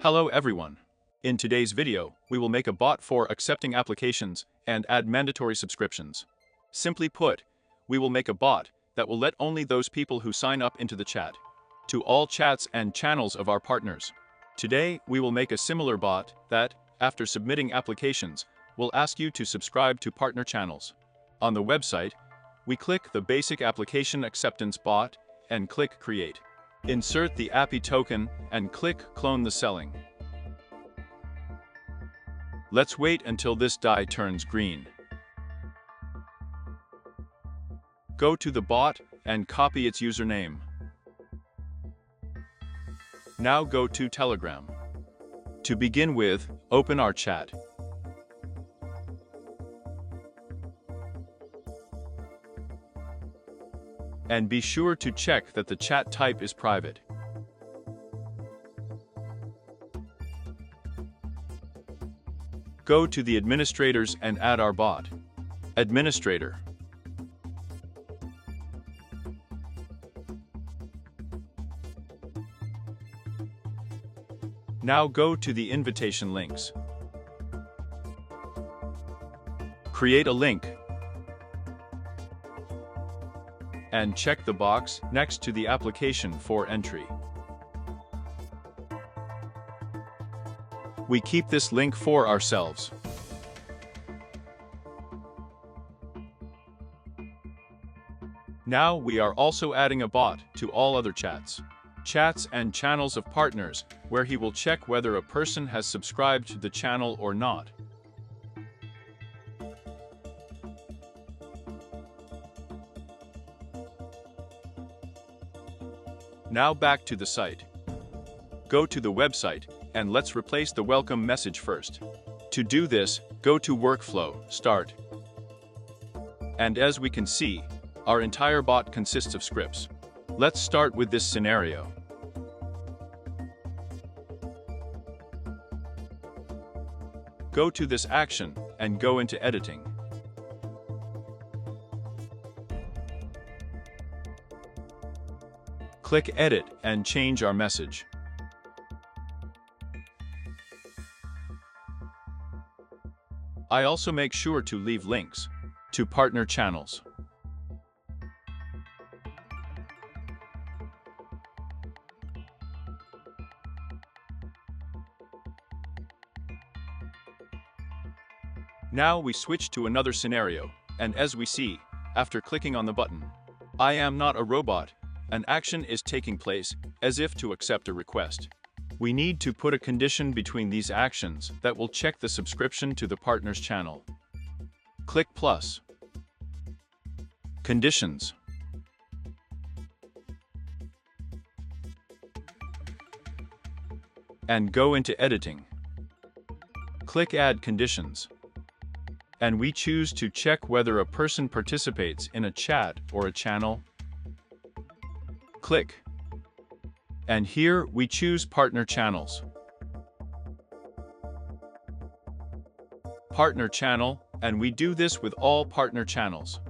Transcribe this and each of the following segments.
Hello everyone. In today's video, we will make a bot for accepting applications and add mandatory subscriptions. Simply put, we will make a bot that will let only those people who sign up into the chat to all chats and channels of our partners. Today, we will make a similar bot that, after submitting applications, will ask you to subscribe to partner channels. On the website, we click the basic application acceptance bot and click Create. Insert the API token and click Clone the selling. Let's wait until this die turns green. Go to the bot and copy its username. Now go to Telegram. To begin with, open our chat. And be sure to check that the chat type is private. Go to the administrators and add our bot. Administrator. Now go to the invitation links. Create a link and check the box next to the application for entry. We keep this link for ourselves. Now we are also adding a bot to all other chats and channels of partners, where he will check whether a person has subscribed to the channel or not. Now back to the site. Go to the website, and let's replace the welcome message first. To do this, go to Workflow, Start. And as we can see, our entire bot consists of scripts. Let's start with this scenario. Go to this action and go into editing. Click Edit and change our message. I also make sure to leave links to partner channels. Now we switch to another scenario, and as we see, after clicking on the button, I am not a robot, an action is taking place as if to accept a request. We need to put a condition between these actions that will check the subscription to the partner's channel. Click plus. Conditions. And go into editing. Click Add Conditions. And we choose to check whether a person participates in a chat or a channel. Click. And here we choose Partner Channels. Partner Channel, and we do this with all partner channels.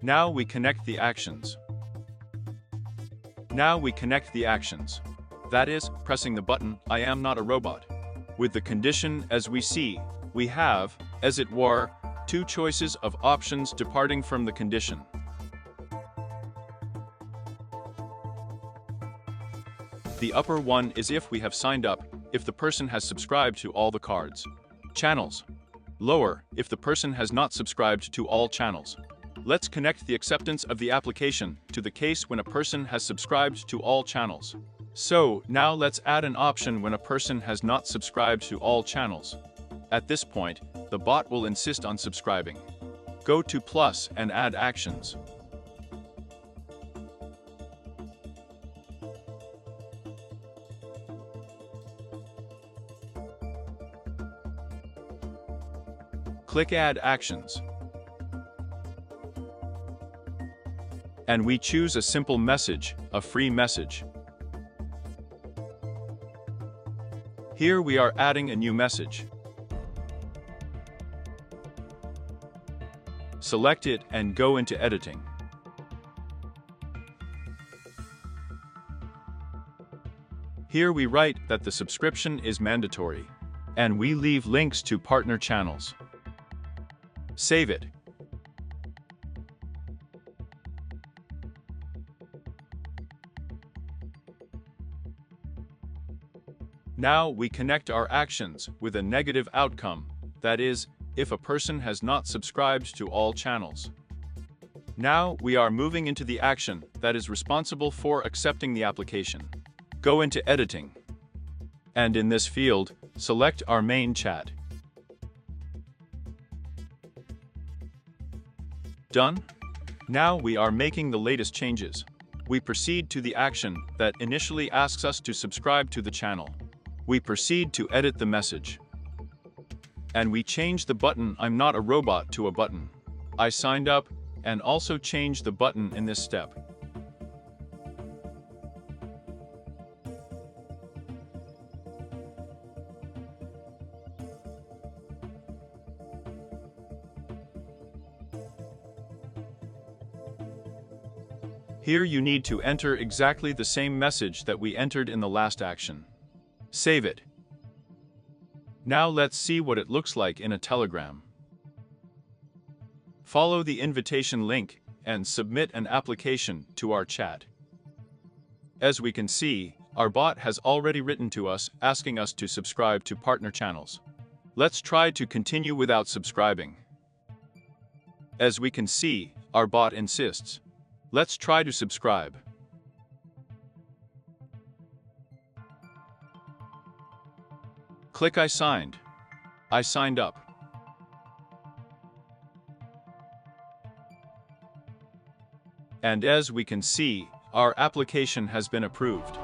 Now we connect the actions. That is, pressing the button, I am not a robot. With the condition as we see, we have, as it were, two choices of options departing from the condition. The upper one is if we have signed up, if the person has subscribed to all the cards. Channels. Lower, if the person has not subscribed to all channels. Let's connect the acceptance of the application to the case when a person has subscribed to all channels. So, now let's add an option when a person has not subscribed to all channels. At this point, the bot will insist on subscribing. Go to plus and add actions. Click Add Actions. And we choose a simple message, a free message. Here we are adding a new message. Select it and go into editing. Here we write that the subscription is mandatory, and we leave links to partner channels. Save it. Now we connect our actions with a negative outcome, that is, if a person has not subscribed to all channels. Now we are moving into the action that is responsible for accepting the application. Go into editing. And in this field, select our main chat. Done? Now we are making the latest changes. We proceed to the action that initially asks us to subscribe to the channel. We proceed to edit the message. And we change the button "I'm not a robot" to a button "I signed up," and also change the button in this step. Here you need to enter exactly the same message that we entered in the last action. Save it. Now let's see what it looks like in a Telegram. Follow the invitation link and submit an application to our chat. As we can see, our bot has already written to us asking us to subscribe to partner channels. Let's try to continue without subscribing. As we can see, our bot insists. Let's try to subscribe. Click I signed. I signed up. And as we can see, our application has been approved.